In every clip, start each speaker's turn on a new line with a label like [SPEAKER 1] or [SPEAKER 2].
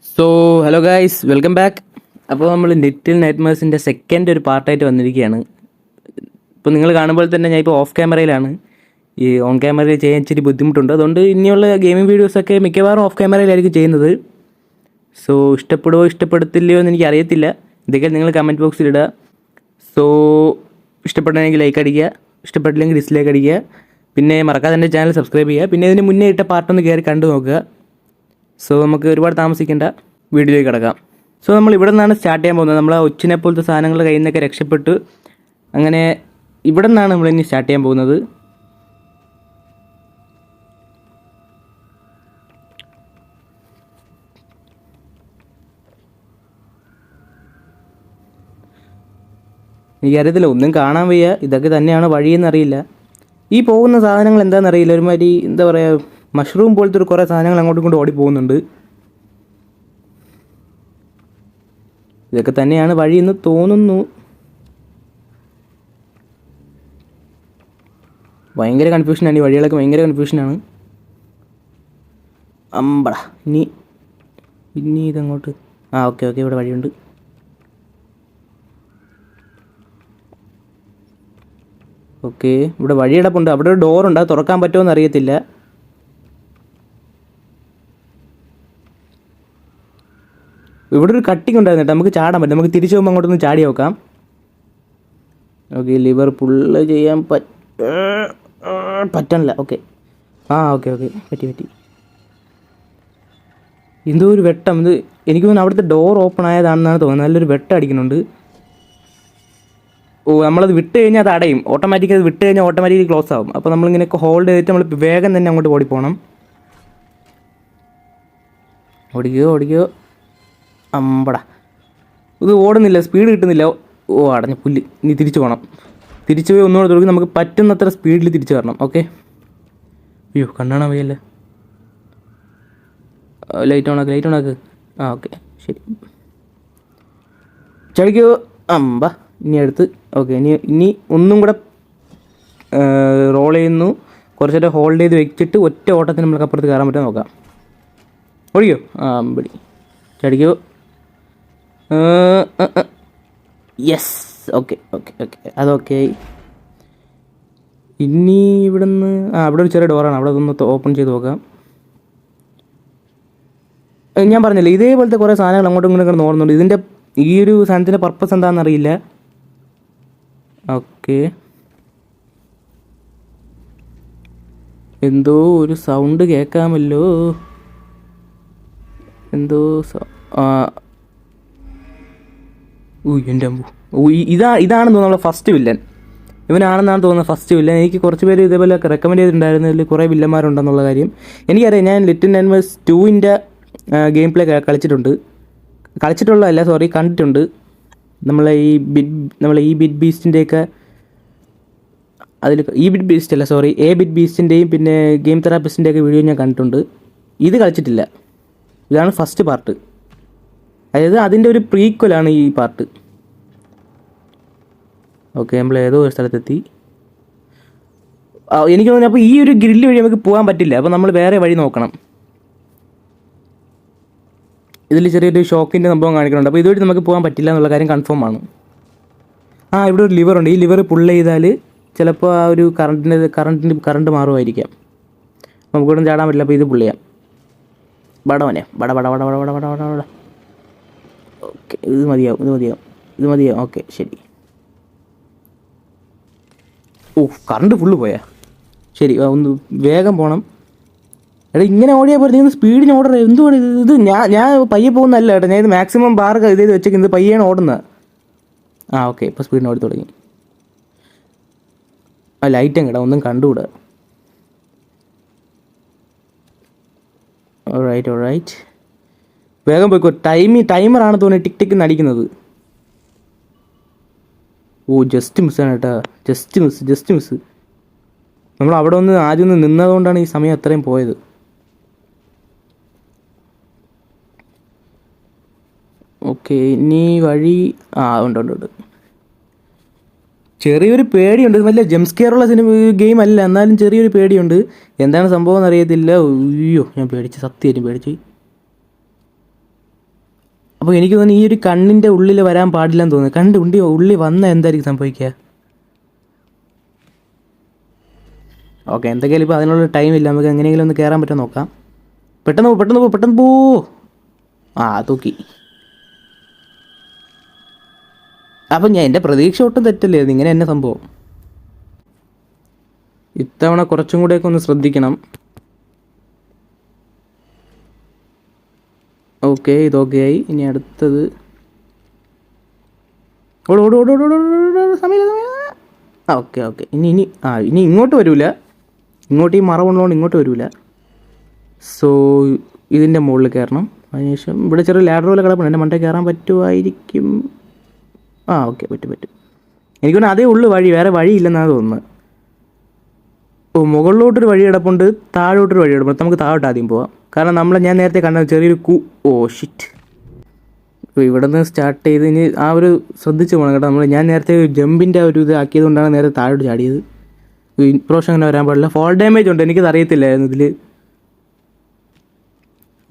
[SPEAKER 1] So hello guys, welcome back. അപ്പോൾ നമ്മൾ little നൈറ്റ്മെയർസിൻ്റെ second ഒരു പാർട്ടായിട്ട് വന്നിരിക്കുകയാണ്. ഇപ്പോൾ നിങ്ങൾ കാണുമ്പോൾ തന്നെ ഞാൻ ഇപ്പോൾ ഓഫ് ക്യാമറയിലാണ്. ഈ ഓൺ ക്യാമറയിൽ ചെയ്യാൻ ഇച്ചിരി ബുദ്ധിമുട്ടുണ്ട്. അതുകൊണ്ട് ഇനിയുള്ള ഗെയിമിംഗ് വീഡിയോസൊക്കെ മിക്കവാറും ഓഫ് ക്യാമറയിലായിരിക്കും ചെയ്യുന്നത്. സോ ഇഷ്ടപ്പെടുമോ ഇഷ്ടപ്പെടത്തില്ലയോ എന്ന് എനിക്ക് അറിയത്തില്ല. ഇതൊക്കെ നിങ്ങൾ കമൻറ്റ് ബോക്സിൽ ഇടുക. സോ ഇഷ്ടപ്പെടണമെങ്കിൽ ലൈക്ക് അടിക്കുക, ഇഷ്ടപ്പെട്ടില്ലെങ്കിൽ ഡിസ്ലൈക്ക് അടിക്കുക. പിന്നെ മറക്കാതെ എൻ്റെ ചാനൽ സബ്സ്ക്രൈബ് ചെയ്യുക. പിന്നെ ഇതിന് മുന്നേ ഇട്ട പാർട്ടൊന്ന് കയറി കണ്ടു നോക്കുക. സോ നമുക്ക് ഒരുപാട് താമസിക്കേണ്ട, വീഡിയോയിലേക്ക് കിടക്കാം. സോ നമ്മൾ ഇവിടെ നിന്നാണ് സ്റ്റാർട്ട് ചെയ്യാൻ പോകുന്നത്. നമ്മൾ ഒച്ചിനെ പോലത്തെ സാധനങ്ങളുടെ കയ്യിൽ നിന്നൊക്കെ രക്ഷപ്പെട്ട് അങ്ങനെ ഇവിടെ നിന്നാണ് നമ്മളിനി സ്റ്റാർട്ട് ചെയ്യാൻ പോകുന്നത്. എനിക്കറിയത്തില്ല, ഒന്നും കാണാൻ വയ്യ. ഇതൊക്കെ തന്നെയാണ് വഴിയെന്നറിയില്ല. ഈ പോകുന്ന സാധനങ്ങൾ എന്താണെന്നറിയില്ല. ഒരുമാതിരി എന്താ പറയുക, മഷ്റൂം പോലത്തെ ഒരു കുറേ സാധനങ്ങൾ അങ്ങോട്ടും ഇങ്ങോട്ടും ഓടി പോകുന്നുണ്ട്. ഇതൊക്കെ തന്നെയാണ് വഴിയെന്ന് തോന്നുന്നു. ഭയങ്കര കൺഫ്യൂഷനാണ്, ഈ വഴികളൊക്കെ ഭയങ്കര കൺഫ്യൂഷനാണ്. അമ്പട, ഇനി ഇതങ്ങോട്ട്. ഓക്കെ ഇവിടെ വഴിയുണ്ട്. ഓക്കെ, ഇവിടെ വഴിയടപ്പുണ്ട്. അവിടെ ഒരു ഡോറുണ്ട്, അത് തുറക്കാൻ പറ്റുമോ എന്ന് അറിയത്തില്ല. ഇവിടെ ഒരു കട്ടിങ് ഉണ്ടായിരുന്നു കേട്ടോ, നമുക്ക് ചാടാൻ പറ്റും. നമുക്ക് തിരിച്ചു പോകുമ്പോൾ അങ്ങോട്ടൊന്ന് ചാടി നോക്കാം. ഓക്കെ, ലിവർ പുള്ള് ചെയ്യാൻ പറ്റണില്ല. ഓക്കെ ഓക്കെ പറ്റി. എന്തോ ഒരു വെട്ടം. ഇത് എനിക്ക് തോന്നുന്നു അവിടുത്തെ ഡോർ ഓപ്പൺ ആയതാണെന്നാണ് തോന്നുന്നത്. നല്ലൊരു വെട്ടം അടിക്കുന്നുണ്ട്. നമ്മളത് വിട്ട് കഴിഞ്ഞാൽ അത് അടയും. ഓട്ടോമാറ്റിക് അത് വിട്ട് കഴിഞ്ഞാൽ ഓട്ടോമാറ്റിക്കലി ക്ലോസ് ആവും. അപ്പോൾ നമ്മളിങ്ങനെയൊക്കെ ഹോൾഡ് ചെയ്തിട്ട് നമ്മൾ വേഗം തന്നെ അങ്ങോട്ട് ഓടിപ്പോകണം. ഓടിക്കോ. അമ്പട, ഇത് ഓടുന്നില്ല, സ്പീഡ് കിട്ടുന്നില്ല. അടഞ്ഞ പുല്ല്. ഇനി തിരിച്ചു പോകണം. തിരിച്ചു പോയി ഒന്നുകൂടെ തുടങ്ങി നമുക്ക് പറ്റുന്നത്ര സ്പീഡിൽ തിരിച്ചു വരണം. ഓക്കെ. അയ്യോ, കണ്ണാണ വയ്യല്ലേ. ലൈറ്റ് ഓണാക്ക്. ഓക്കെ ശരി. ചടിക്കോ. അമ്പ, ഇനി അടുത്ത്. ഓക്കെ, ഇനി ഒന്നും കൂടെ റോൾ ചെയ്യുന്നു. കുറച്ച് നേരം ഹോൾഡ് ചെയ്ത് വെച്ചിട്ട് ഒറ്റ ഓട്ടത്തിന് നമുക്ക് അപ്പുറത്ത് കയറാൻ പറ്റുമോ നോക്കാം. ഓടിക്കോ. അമ്പടി. ചടിക്കോ. യെസ്. ഓക്കെ അതൊക്കെ. ഇനി ഇവിടെ നിന്ന് അവിടെ ഒരു ചെറിയ ഡോറാണ്, അവിടെ ഒന്ന് ഓപ്പൺ ചെയ്ത് നോക്കാം. ഞാൻ പറഞ്ഞില്ലേ, ഇതേപോലത്തെ കുറേ സാധനങ്ങൾ അങ്ങോട്ടും ഇങ്ങോട്ടും നോക്കുന്നുണ്ട്. ഇതിൻ്റെ ഈ ഒരു സാധനത്തിൻ്റെ പർപ്പസ് എന്താണെന്നറിയില്ല. ഓക്കെ, എന്തോ ഒരു സൗണ്ട് കേൾക്കാമല്ലോ. എന്തോ എൻ്റെ അമ്പു. ഇതാണെന്ന് തോന്നുന്നു നമ്മളെ ഫസ്റ്റ് വില്ലൻ. ഇവനാണെന്നാണ് തോന്നുന്നത് ഫസ്റ്റ് വില്ലൻ. എനിക്ക് കുറച്ച് പേര് ഇതേപോലെ റെക്കമെൻഡ് ചെയ്തിട്ടുണ്ടായിരുന്നതിൽ കുറേ വില്ലന്മാരുണ്ടെന്നുള്ള കാര്യം എനിക്കറിയാം. ഞാൻ ലിറ്റിൽ നൈറ്റ്മെയർസ് 2 ഗെയിം പ്ലേ കണ്ടിട്ടുണ്ട്. നമ്മളെ ഈ ബിറ്റ് ബീസ്റ്റിൻ്റെയൊക്കെ അതിൽ എ ബിറ്റ് ബീസ്റ്റിൻ്റെയും പിന്നെ ഗെയിം തെറാപ്പിസ്റ്റിൻ്റെയൊക്കെ വീഡിയോ ഞാൻ കണ്ടിട്ടുണ്ട്. ഇത് കളിച്ചിട്ടില്ല. ഇതാണ് ഫസ്റ്റ് പാർട്ട്. അതായത് അതിൻ്റെ ഒരു പ്രീക്വലാണ് ഈ പാർട്ട്. ഓക്കെ, നമ്മൾ ഏതോ ഒരു സ്ഥലത്തെത്തി. എനിക്ക് തോന്നുന്നു അപ്പോൾ ഈ ഒരു ഗ്രില്ല് വഴി നമുക്ക് പോകാൻ പറ്റില്ല. അപ്പോൾ നമ്മൾ വേറെ വഴി നോക്കണം. ഇതിൽ ചെറിയൊരു ഷോക്കിൻ്റെ സംഭവം കാണിക്കുന്നുണ്ട്. അപ്പോൾ ഇതുവഴി നമുക്ക് പോകാൻ പറ്റില്ല എന്നുള്ള കാര്യം കൺഫേം ആണ്. ഇവിടെ ഒരു ലിവറുണ്ട്. ഈ ലിവർ പുള്ള് ചെയ്താൽ ചിലപ്പോൾ ആ ഒരു കറണ്ട് മാറുമായിരിക്കാം. നമുക്കിവിടെ ചാടാൻ പറ്റില്ല. അപ്പോൾ ഇത് പുള്ള് ചെയ്യാം. ബടവനെ ബട. ഓക്കെ, ഇത് മതിയാവും. ഓക്കെ ശരി. കറണ്ട് ഫുള്ള് പോയാ. ശരി, ഒന്ന് വേഗം പോകണം. എടാ, ഇങ്ങനെ ഓടിയാൽ പോലെ നിങ്ങൾ സ്പീഡിന് ഓർഡർ എന്തുകൊണ്ട് ഇത്? ഞാൻ പയ്യെ പോകുന്നതല്ല കേട്ടോ. ഞാൻ ഇത് മാക്സിമം ബാർ ഇത് ചെയ്ത് വെച്ചേക്കുന്നത്. പയ്യാണ് ഓടുന്നത്. ഓക്കെ, ഇപ്പോൾ സ്പീഡിന് ഓടി തുടങ്ങി. ലൈറ്റും കേട്ടോ, ഒന്നും കണ്ടുകൂടാ. ഓൾറൈറ്റ്, വേഗം പോയിക്കോ. ടൈമറാണ് തോന്നുന്നത് ടിക് ടിക്ക് നടിക്കുന്നത്. ജസ്റ്റ് മിസ്സാണ് കേട്ടോ. Just miss. നമ്മൾ അവിടെ ആദ്യം നിന്നതുകൊണ്ടാണ് ഈ സമയം അത്രയും പോയത്. ഓക്കെ, ഇനി വഴി ഉണ്ട്. ചെറിയൊരു പേടിയുണ്ട്. വലിയ ജംസ്കെയറുള്ള ഗെയിം അല്ല, എന്നാലും ചെറിയൊരു പേടിയുണ്ട്. എന്താണ് സംഭവം എന്നറിയത്തില്ല. അയ്യോ, ഞാൻ പേടിച്ച്, സത്യമായിട്ടും പേടിച്ച്. അപ്പോൾ എനിക്ക് തോന്നുന്നു ഈ ഒരു കണ്ണിൻ്റെ ഉള്ളിൽ വരാൻ പാടില്ലെന്ന് തോന്നുന്നു. കണ്ണിൻ്റെ ഉള്ളിൽ വന്നാൽ എന്തായിരിക്കും സംഭവിക്കുക? ഓക്കെ, എന്തൊക്കെയാലും ഇപ്പോൾ അതിനുള്ള ടൈമില്ല. നമുക്ക് എങ്ങനെയെങ്കിലും ഒന്ന് കയറാൻ പറ്റുമോ നോക്കാം. പെട്ടെന്ന് പോ. ആ, തൂക്കി. അപ്പം എൻ്റെ പ്രതീക്ഷ ഒട്ടും തെറ്റല്ലേ അത്? ഇങ്ങനെ തന്നെ സംഭവം. ഇത്തവണ കുറച്ചും കൂടെയൊക്കെ ഒന്ന് ശ്രദ്ധിക്കണം. ഓക്കെ, ഇതൊക്കെ ആയി. ഇനി അടുത്തത് സമയം. ഓക്കെ. ഇനി ഇങ്ങോട്ട് വരില്ല. ഇങ്ങോട്ട് ഈ മറവുള്ളതുകൊണ്ട് ഇങ്ങോട്ട് വരില്ല. സോ ഇതിൻ്റെ മുകളിൽ കയറണം. അതിനുശേഷം ഇവിടെ ചെറിയ ലാഡർ പോലെ കിടപ്പുണ്ട്. എൻ്റെ മണ്ടയിൽ കയറാൻ പറ്റുമായിരിക്കും. ആ, ഓക്കെ, പറ്റും. എനിക്കൊന്ന് അതേ ഉള്ളു വഴി, വേറെ വഴിയില്ലെന്നാണ് തോന്നുന്നത്. ഓ, മുകളിലോട്ടൊരു വഴി കിടപ്പുണ്ട്, താഴോട്ടൊരു വഴി കിടപ്പുണ്ട്. നമുക്ക് താഴോട്ട് ആദ്യം പോവാം. കാരണം ഞാൻ നേരത്തെ കണ്ട ചെറിയൊരു ഓ ഷിറ്റ്. ഇപ്പോൾ ഇവിടെ നിന്ന് സ്റ്റാർട്ട് ചെയ്ത് ഇനി ആ ഒരു ശ്രദ്ധിച്ച് പോകണം കേട്ടോ. ഞാൻ നേരത്തെ ജമ്പിൻ്റെ ഒരു ഇത് ആക്കിയത് കൊണ്ടാണ് നേരത്തെ താഴോട്ട് ചാടിയത്. ഇപ്രാവശ്യം അങ്ങനെ വരാൻ പാടില്ല. ഫോൾ ഡാമേജ് ഉണ്ട്, എനിക്കത് അറിയത്തില്ലായിരുന്നു ഇതിൽ.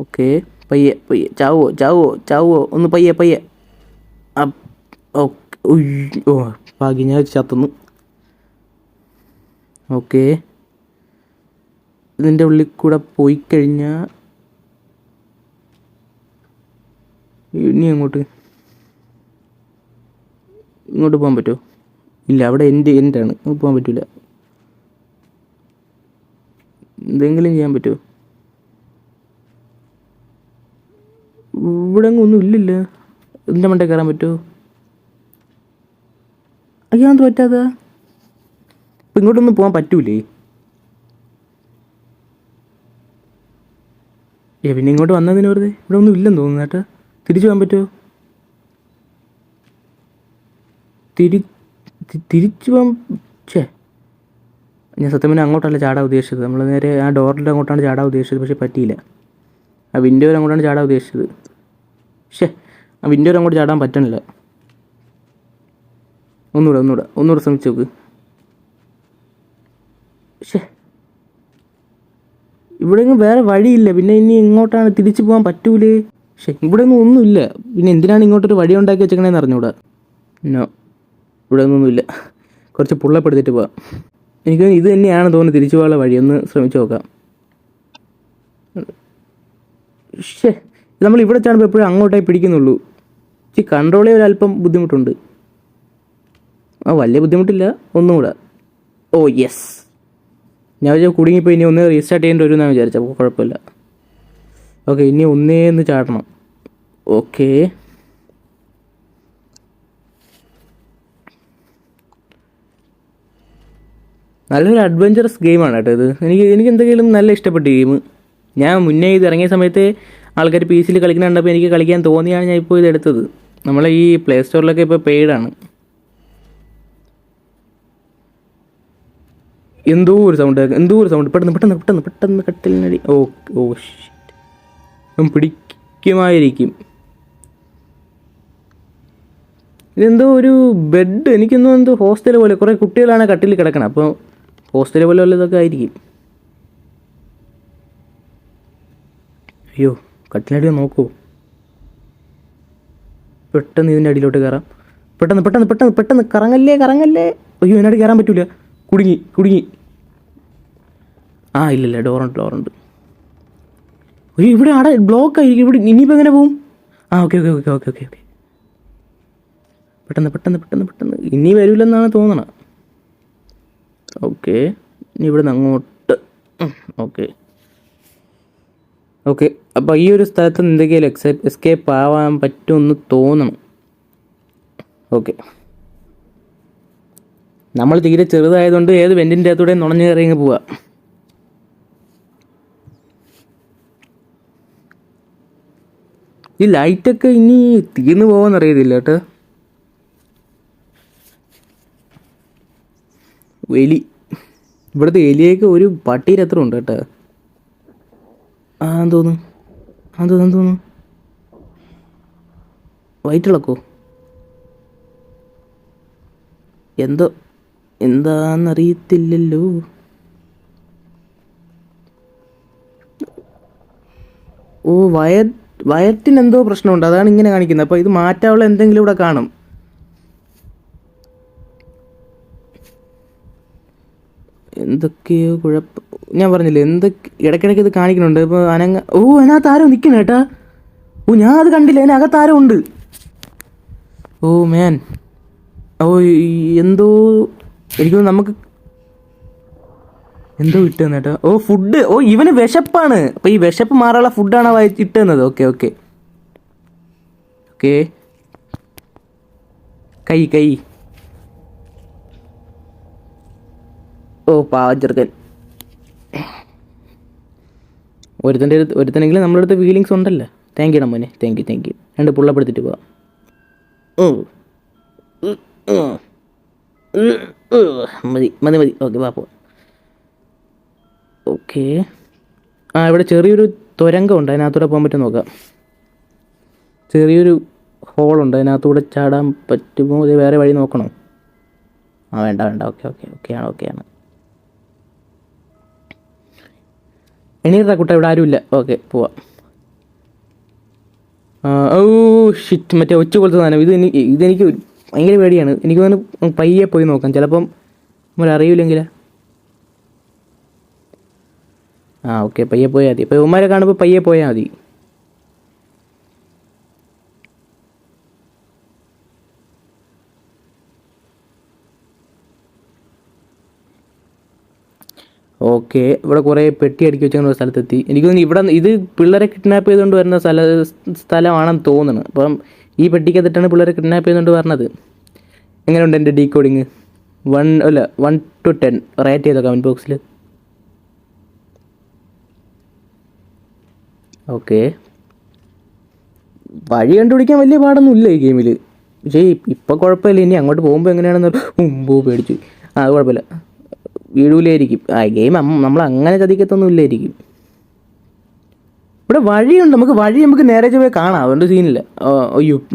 [SPEAKER 1] ഓക്കെ, പയ്യെ ചാവോ ഒന്ന് പയ്യെ. ഓ ഭാഗ്യം, ഞാൻ ചത്തുന്നു. ഓക്കെ, ഇതിൻ്റെ ഉള്ളിൽ കൂടെ പോയി കഴിഞ്ഞാൽ ഇനി ഇങ്ങോട്ട് പോകാൻ പറ്റുമോ? ഇല്ല, അവിടെ എൻ്റാണ്, പോകാൻ പറ്റില്ല. എന്തെങ്കിലും ചെയ്യാൻ പറ്റുമോ? ഇവിടെ ഒന്നും ഇല്ലല്ലോ. ഇതിൻ്റെ മണ്ടേ കയറാൻ പറ്റുമോ? അയ്യോ, അത് പറ്റാതെ. ഇപ്പം ഇങ്ങോട്ടൊന്നും പോകാൻ പറ്റൂലേ? പിന്നെ ഇങ്ങോട്ട് വന്നതിന് വെറുതെ. ഇവിടെ ഒന്നും ഇല്ലെന്ന് തോന്നുന്നു കേട്ടോ. തിരിച്ചു പോകാൻ പറ്റുമോ? തിരിച്ചു പോകാൻ ഞാൻ സത്യം പറഞ്ഞാൽ അങ്ങോട്ടല്ല ചാടാൻ ഉദ്ദേശിച്ചത്. നമ്മൾ നേരെ ആ ഡോറിൻ്റെ അങ്ങോട്ടാണ് ചാടാൻ ഉദ്ദേശിച്ചത്, പക്ഷേ പറ്റിയില്ല. ആ വിൻഡോയിൽ അങ്ങോട്ടാണ് ചാടാൻ ഉദ്ദേശിച്ചത്. ആ വിൻഡോയിൽ അങ്ങോട്ട് ചാടാൻ പറ്റണില്ല. ഒന്നുകൂടെ ശ്രമിച്ചു നോക്ക്. ഇവിടെ വേറെ വഴിയില്ല. പിന്നെ ഇനി ഇങ്ങോട്ടാണ് തിരിച്ചു പോകാൻ പറ്റൂലേ? ഇവിടെ ഒന്നുമില്ല. പിന്നെ എന്തിനാണ് ഇങ്ങോട്ടൊരു വഴി ഉണ്ടാക്കി വെച്ചേക്കണേന്ന് അറിഞ്ഞൂടാ. ഇവിടെ ഒന്നുമില്ല. കുറച്ച് പുള്ളപ്പെടുത്തിട്ട് പോവാം. എനിക്ക് ഇത് തന്നെയാണ് തോന്നുന്നത് തിരിച്ചു പോകാനുള്ള വഴി. ഒന്ന് ശ്രമിച്ചു നോക്കാം. നമ്മൾ ഇവിടെ ചാടുമ്പോൾ എപ്പോഴും അങ്ങോട്ടേ പിടിക്കുന്നുള്ളൂ. കൺട്രോൾ ചെയ്യാൻ ഒരല്പം ബുദ്ധിമുട്ടുണ്ട്. വലിയ ബുദ്ധിമുട്ടില്ല. ഒന്നുകൂടെ. ഓ യെസ്, ഞാൻ വിചാരിച്ചു കുടുങ്ങിപ്പോയി. ഇനി ഒന്ന് റീസ്റ്റാർട്ട് ചെയ്യേണ്ടി വരുമെന്നാണ് വിചാരിച്ചത്. അപ്പോൾ കുഴപ്പമില്ല. ഓക്കെ, ഇനി ഒന്നേന്ന് ചാടണം. ഓക്കെ, നല്ലൊരു അഡ്വഞ്ചറസ് ഗെയിമാണ് കേട്ടോ ഇത്. എനിക്ക് എന്തെങ്കിലും നല്ല ഇഷ്ടപ്പെട്ട ഗെയിം. ഞാൻ മുന്നേ ഇത് ഇറങ്ങിയ സമയത്ത് ആൾക്കാർ പി സിയിൽ കളിക്കുന്നുണ്ടപ്പോൾ എനിക്ക് കളിക്കാൻ തോന്നിയാണ് ഞാൻ ഇപ്പോൾ ഇത് എടുത്തത്. നമ്മളെ ഈ പ്ലേ സ്റ്റോറിലൊക്കെ ഇപ്പോൾ പെയ്ഡാണ്. എന്തോ ഒരു സൗണ്ട്. പെട്ടെന്ന് കട്ടിലിനടി. Oh shit, പിടിക്കുമായിരിക്കും. ഇതെന്തോ ഒരു ബെഡ്. എനിക്കൊന്നും എന്തോ ഹോസ്റ്റൽ പോലെ കുറേ കുട്ടികളാണ് കട്ടിൽ കിടക്കണം. അപ്പോൾ ഹോസ്റ്റൽ പോലെ വല്ലതൊക്കെ ആയിരിക്കും. അയ്യോ, കട്ടിലടി നോക്കൂ. പെട്ടെന്ന് ഇതിൻ്റെ അടിയിലോട്ട് കയറാം. പെട്ടെന്ന് കറങ്ങല്ലേ. അയ്യോ, ഇതിനടി കയറാൻ പറ്റൂല. കുടുങ്ങി. ഇല്ല, ഡോറുണ്ട്. അയ്യോ, ഇവിടെ ബ്ലോക്ക് ആയിരിക്കും. ഇവിടെ ഇനിയിപ്പോൾ എങ്ങനെ പോവും? ഓക്കെ. പെട്ടെന്ന് ഇനി വരില്ലെന്നാണ് തോന്നണത്. ഓക്കെ, ഇനി ഇവിടെ നിന്ന് അങ്ങോട്ട്. ഓക്കെ, അപ്പോൾ ഈ ഒരു സ്ഥലത്ത് എന്തെങ്കിലും എസ്കേപ്പ് ആവാൻ പറ്റുമെന്ന് തോന്നണം. ഓക്കെ, നമ്മൾ തീരെ ചെറുതായതുകൊണ്ട് ഏത് വെൻറ്റിൻ്റെ അകത്തൂടെ നുണഞ്ഞു കയറി പോവാം. ഈ ലൈറ്റൊക്കെ ഇനി തീർന്നു പോകാമെന്നറിയത്തില്ല കേട്ടോ. ഇവിടുത്തെ എലിയൊക്കെ ഒരു പട്ടിയുടെ അത്ര ഉണ്ട് കേട്ടോ. തോന്നുന്നു വയറ്റിളക്കോ എന്താന്നറിയത്തില്ലല്ലോ. ഓ, വയറ്റിന് എന്തോ പ്രശ്നമുണ്ട്, അതാണ് ഇങ്ങനെ കാണിക്കുന്നത്. അപ്പോൾ ഇത് മാറ്റാനുള്ള എന്തെങ്കിലും ഇവിടെ കാണും. എന്തൊക്കെയോ കുഴപ്പം, ഞാൻ പറഞ്ഞില്ലേ ഇടയ്ക്കിടയ്ക്ക് ഇത് കാണിക്കുന്നുണ്ട്. ഇപ്പോൾ അതിനകത്ത് ആരോ നിൽക്കണം കേട്ടാ. ഞാൻ അത് കണ്ടില്ല, അതിനകത്ത് ആരോ ഉണ്ട്. മാൻ, എന്തോ എനിക്ക് നമുക്ക് എന്തോ ഇട്ട് തന്നേട്ടാ. ഫുഡ്. ഇവന് വിശപ്പാണ്. അപ്പോൾ ഈ വിശപ്പ് മാറാനുള്ള ഫുഡാണ് ഇട്ട് തന്നത്. Okay okay okay. കൈ പാവം ചെറുക്കൻ. ഒരുത്തനെങ്കിലും നമ്മുടെ അടുത്ത് ഫീലിങ്സ് ഉണ്ടല്ലോ. താങ്ക് യു മോനെ, താങ്ക് യു. രണ്ട് പുള്ളപ്പെടുത്തിട്ട് പോവാം. മതി. ഓക്കെ വാ പോവാം. ഓക്കെ. ഇവിടെ ചെറിയൊരു തുരങ്കമുണ്ട്, അതിനകത്തൂടെ പോകാൻ പറ്റും നോക്കാം. ചെറിയൊരു ഹോളുണ്ട്, അതിനകത്തൂടെ ചാടാൻ പറ്റുമോ? ഇത് വേറെ വഴി നോക്കണോ? വേണ്ട. ഓക്കെയാണ്. എണീറാ കുട്ട, ഇവിടെ ആരുമില്ല. ഓക്കെ പോവാം. ഷിറ്റ്, മറ്റേ ഒച്ച പോലത്തെ സാധനം. ഇതെനിക്ക് ഭയങ്കര പേടിയാണ്. എനിക്ക് തോന്നുന്നു പയ്യെ പോയി നോക്കാം, ചിലപ്പം അറിയില്ലെങ്കിലാ. ഓക്കെ, പയ്യെ പോയാൽ മതി. ഇപ്പോൾ ഉമ്മാരെ കാണുമ്പോൾ പയ്യെ പോയാൽ മതി. ഓക്കെ, ഇവിടെ കുറേ പെട്ടി അടുക്കി വെച്ചിരിക്കുന്ന ഒരു സ്ഥലത്തെത്തി. എനിക്ക് തോന്നുന്നു ഇവിടെ ഇത് പിള്ളേരെ കിഡ്നാപ്പ് ചെയ്തുകൊണ്ട് വരുന്ന സ്ഥലമാണെന്ന് തോന്നുന്നു. അപ്പം ഈ പെട്ടിക്കകത്തിട്ടാണ് പിള്ളേരെ കിഡ്നാപ്പ് ചെയ്തുകൊണ്ട് പറഞ്ഞത്. എങ്ങനെയുണ്ട് എൻ്റെ ഡീകോഡിങ്? 1 to 10 റേറ്റ് ചെയ്തോ കമൻറ്റ് ബോക്സിൽ. ഓക്കെ, വഴി കണ്ടുപിടിക്കാൻ വലിയ പാടൊന്നും ഇല്ല ഈ ഗെയിമിൽ. പക്ഷേ ഇപ്പോൾ കുഴപ്പമില്ല. ഇനി അങ്ങോട്ട് പോകുമ്പോൾ എങ്ങനെയാണെന്ന് പേടിച്ചു. അത് കുഴപ്പമില്ല, വീഴൂലായിരിക്കും. ഗെയിം നമ്മൾ അങ്ങനെ ചതിക്കത്തൊന്നും ഇല്ലായിരിക്കും. ഇവിടെ വഴിയുണ്ട്, നമുക്ക് നേരെ പോയി കാണാം, അതുകൊണ്ട് സീനില്ല.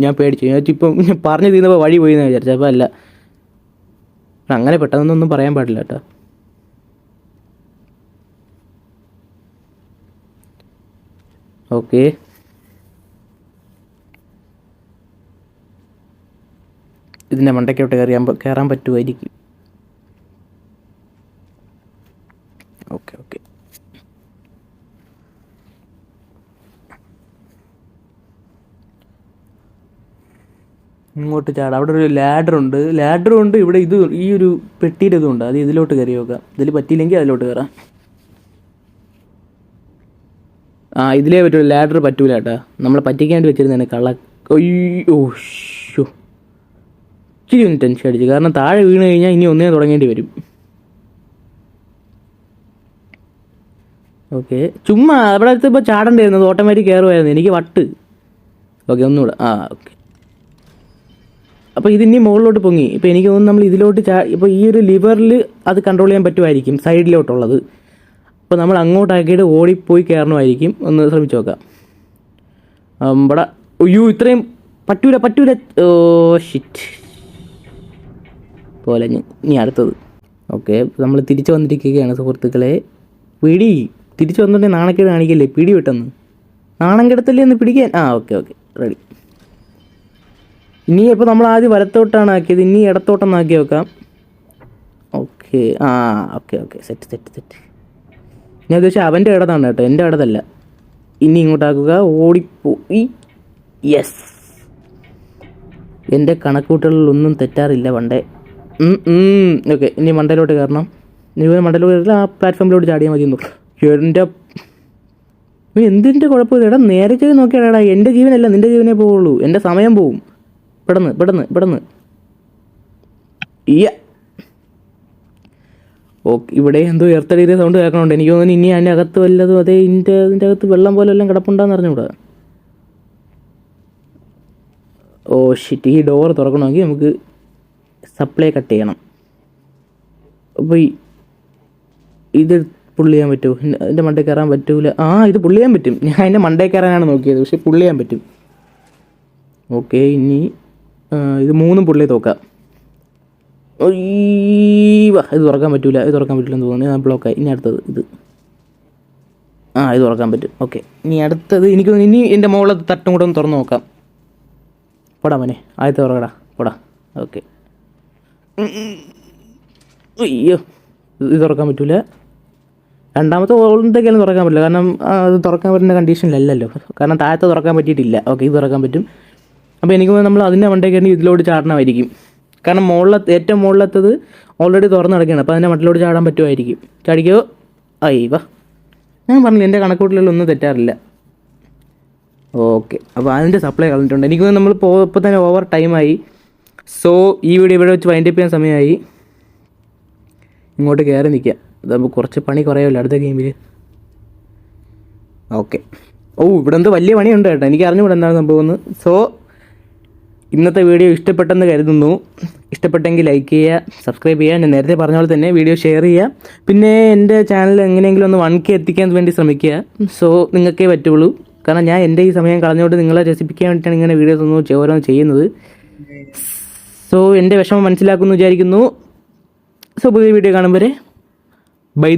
[SPEAKER 1] ഞാൻ പേടിച്ചു. ഞാൻ പറഞ്ഞു തീർന്നപ്പോൾ വഴി പോയി എന്ന് വിചാരിച്ചു. അപ്പോൾ അല്ല, അങ്ങനെ പെട്ടെന്നൊന്നും പറയാൻ പാടില്ല കേട്ടോ. ഓക്കെ, ഇതിൻ്റെ മണ്ടയ്ക്കോട്ട് കയറാൻ പറ്റുമായിരിക്കും. ഓക്കെ ഇങ്ങോട്ട് ചാടാം. അവിടെ ഒരു ലാഡറുണ്ട്. ഇവിടെ ഈ ഒരു പെട്ടിയുടെ ഇതുണ്ട്, അത് ഇതിലോട്ട് കയറി നോക്കാം. ഇതിൽ പറ്റിയില്ലെങ്കിൽ അതിലോട്ട് കയറാം. ഇതിലേ പറ്റൂല, ലാഡർ പറ്റൂല കേട്ടാ. നമ്മളെ പറ്റിക്കാണ്ട് വെച്ചിരുന്നതാണ് കള്ള. ഇച്ചിരി ഒന്ന് ടെൻഷൻ അടിച്ചു, കാരണം താഴെ വീണ് കഴിഞ്ഞാൽ ഇനി ഒന്നേ തുടങ്ങേണ്ടി വരും. ഓക്കെ, ചുമ്മാ അവിടെ ഇപ്പോൾ ചാടേണ്ടിരുന്നത് ഓട്ടോമാറ്റിക് കയറുമായിരുന്നു. എനിക്ക് വട്ട്. ഓക്കെ, ഒന്നുകൂടെ. ഓക്കെ. അപ്പോൾ ഇതിനി മുകളിലോട്ട് പൊങ്ങി. ഇപ്പോൾ എനിക്ക് തോന്നുന്നു നമ്മൾ ഇതിലോട്ട് ഇപ്പോൾ ഈ ഒരു ലിവറിൽ അത് കൺട്രോൾ ചെയ്യാൻ പറ്റുമായിരിക്കും, സൈഡിലോട്ടുള്ളത്. അപ്പോൾ നമ്മൾ അങ്ങോട്ടാക്കിയിട്ട് ഓടിപ്പോയി കയറണമായിരിക്കും. ഒന്ന് ശ്രമിച്ച് നോക്കാം. ഇവിടെ ഇത്രയും പറ്റൂല. ഷിറ്റ് പോലെ. ഇനി അടുത്തത്. ഓക്കെ, നമ്മൾ തിരിച്ചു വന്നിരിക്കുകയാണ് സുഹൃത്തുക്കളെ. തിരിച്ചു വന്നിട്ടുണ്ടെങ്കിൽ നാണക്കേട് കാണിക്കല്ലേ, പിടി വിട്ടെന്ന്. നാണം കെടുത്തല്ലേ ഒന്ന് പിടിക്കാൻ. Okay ready. ഇനി ഇപ്പോൾ നമ്മൾ ആദ്യം വലത്തോട്ടാണ് ആക്കിയത്, ഇനി ഇടത്തോട്ടൊന്ന് ആക്കി വെക്കാം. Okay okay set. ഞാൻ ഉദ്ദേശിച്ച അവൻ്റെ ഇടതാണ് കേട്ടോ, എൻ്റെ ഇടതല്ല. ഇനി ഇങ്ങോട്ടാക്കുക, ഓടിപ്പോയി. യെസ്, എൻ്റെ കണക്കൂട്ടലിലൊന്നും തെറ്റാറില്ല പണ്ടേ. ഓക്കെ, ഇനി മണ്ടയിലോട്ട് കയറണം. ഇനി മണ്ടയിലോട്ട് കയറില്ല, ആ പ്ലാറ്റ്ഫോമിലോട്ട് ചാടിയാൽ മതി. എൻ്റെ എന്തിൻ്റെ കുഴപ്പമില്ല. എടാ നേരെ ചെയ്ത് നോക്കിയാടാ, എൻ്റെ ജീവനല്ല നിൻ്റെ ജീവനേ പോവുള്ളൂ. എൻ്റെ സമയം പോവും. പെടുന്ന്. ഓക്കെ, ഇവിടെ എന്തോ എർത്തടിയുടെ സൗണ്ട് കേൾക്കണുണ്ട്. എനിക്ക് തോന്നുന്നു ഇനി അതിൻ്റെ അകത്ത് വല്ലതും ഇതിൻ്റെ അകത്ത് വെള്ളം പോലെ എല്ലാം കിടപ്പുണ്ടാന്ന് അറിഞ്ഞൂടാ. ഷിറ്റ്, ഈ ഡോർ തുറക്കണമെങ്കിൽ നമുക്ക് സപ്ലൈ കട്ട് ചെയ്യണം. അപ്പോൾ ഇത് പുള്ളി ചെയ്യാൻ പറ്റുമോ? അതിൻ്റെ മണ്ടയിൽ കയറാൻ പറ്റൂല. ഇത് പുള്ളി ചെയ്യാൻ പറ്റും. ഞാൻ അതിൻ്റെ മണ്ടയിൽ കയറാനാണ് നോക്കിയത്, പക്ഷെ പുള്ളി ചെയ്യാൻ പറ്റും. ഓക്കെ, ഇനി ഇത് 3 പുള്ളി നോക്കാം. ഇത് തുറക്കാൻ പറ്റൂല എന്ന് തോന്നുന്നു. ഞാൻ ബ്ലോക്കായി. ഇനി അടുത്തത് ഇത്. ഇത് തുറക്കാൻ പറ്റും. ഓക്കെ, ഇനി അടുത്തത് എനിക്ക് ഇനി എൻ്റെ മുകളിലത്തെ തട്ടും കൂടെ ഒന്ന് തുറന്ന് നോക്കാം. പോടാ മോനെ, ആദ്യത്തെ തുറക്കടാ, പോടാ. ഓക്കെ, അയ്യോ ഇത് തുറക്കാൻ പറ്റില്ല. രണ്ടാമത്തെ ഓൾഡൊക്കെയൊന്നും തുറക്കാൻ പറ്റില്ല, കാരണം അത് തുറക്കാൻ പറ്റുന്ന കണ്ടീഷനിലല്ലല്ലോ, കാരണം താഴത്തെ തുറക്കാൻ പറ്റിയിട്ടില്ല. ഓക്കെ, ഇത് തുറക്കാൻ പറ്റും. അപ്പോൾ എനിക്ക് നമ്മൾ അതിൻ്റെ മണ്ടയ്ക്കാണെങ്കിൽ ഇതിലോട്ട് ചാടണമായിരിക്കും, കാരണം ഏറ്റവും മുകളിലത്തത് ഓൾറെഡി തുറന്ന് കിടക്കുകയാണ്. അപ്പോൾ അതിൻ്റെ മട്ടിലോട്ട് ചാടാൻ പറ്റുമായിരിക്കും. ചാടിക്കോ. വാ, ഞാൻ പറഞ്ഞില്ല എൻ്റെ കണക്കൂട്ടിലൊന്നും തെറ്റാറില്ല. ഓക്കെ, അപ്പോൾ അതിൻ്റെ സപ്ലൈ കളഞ്ഞിട്ടുണ്ട്. എനിക്ക് നമ്മൾ ഇപ്പോൾ തന്നെ ഓവർ ടൈമായി. സോ ഈ വീഡിയോ ഇവിടെ വെച്ച് വൈൻഡപ്പ് ചെയ്യാൻ സമയമായി. ഇങ്ങോട്ട് കയറി നിൽക്കുക, അതാകുമ്പോൾ കുറച്ച് പണി കുറയുമല്ലോ അടുത്ത ഗെയിമിൽ. ഓക്കെ, ഇവിടെ എന്തോ വലിയ പണിയുണ്ട് കേട്ടോ, എനിക്ക് അറിഞ്ഞുകൂടെ എന്താണ് സംഭവമെന്ന്. സോ ഇന്നത്തെ വീഡിയോ ഇഷ്ടപ്പെട്ടെന്ന് കരുതുന്നു. ഇഷ്ടപ്പെട്ടെങ്കിൽ ലൈക്ക് ചെയ്യുക, സബ്സ്ക്രൈബ് ചെയ്യുക. ഞാൻ നേരത്തെ പറഞ്ഞ പോലെ തന്നെ വീഡിയോ ഷെയർ ചെയ്യുക. പിന്നെ എൻ്റെ ചാനൽ എങ്ങനെയെങ്കിലും ഒന്ന് 1K എത്തിക്കാൻ വേണ്ടി ശ്രമിക്കുക. സോ നിങ്ങൾക്കേ പറ്റുള്ളൂ, കാരണം ഞാൻ എൻ്റെ ഈ സമയം കളഞ്ഞുകൊണ്ട് നിങ്ങളെ രസിപ്പിക്കാൻ വേണ്ടിയിട്ടാണ് ഇങ്ങനെ വീഡിയോസ് ഓരോന്ന് ചെയ്യുന്നത്. സോ എൻ്റെ വിഷമം മനസ്സിലാക്കുമെന്ന് വിചാരിക്കുന്നു. സോ പുതിയ വീഡിയോ കാണും വരെ ബൈ.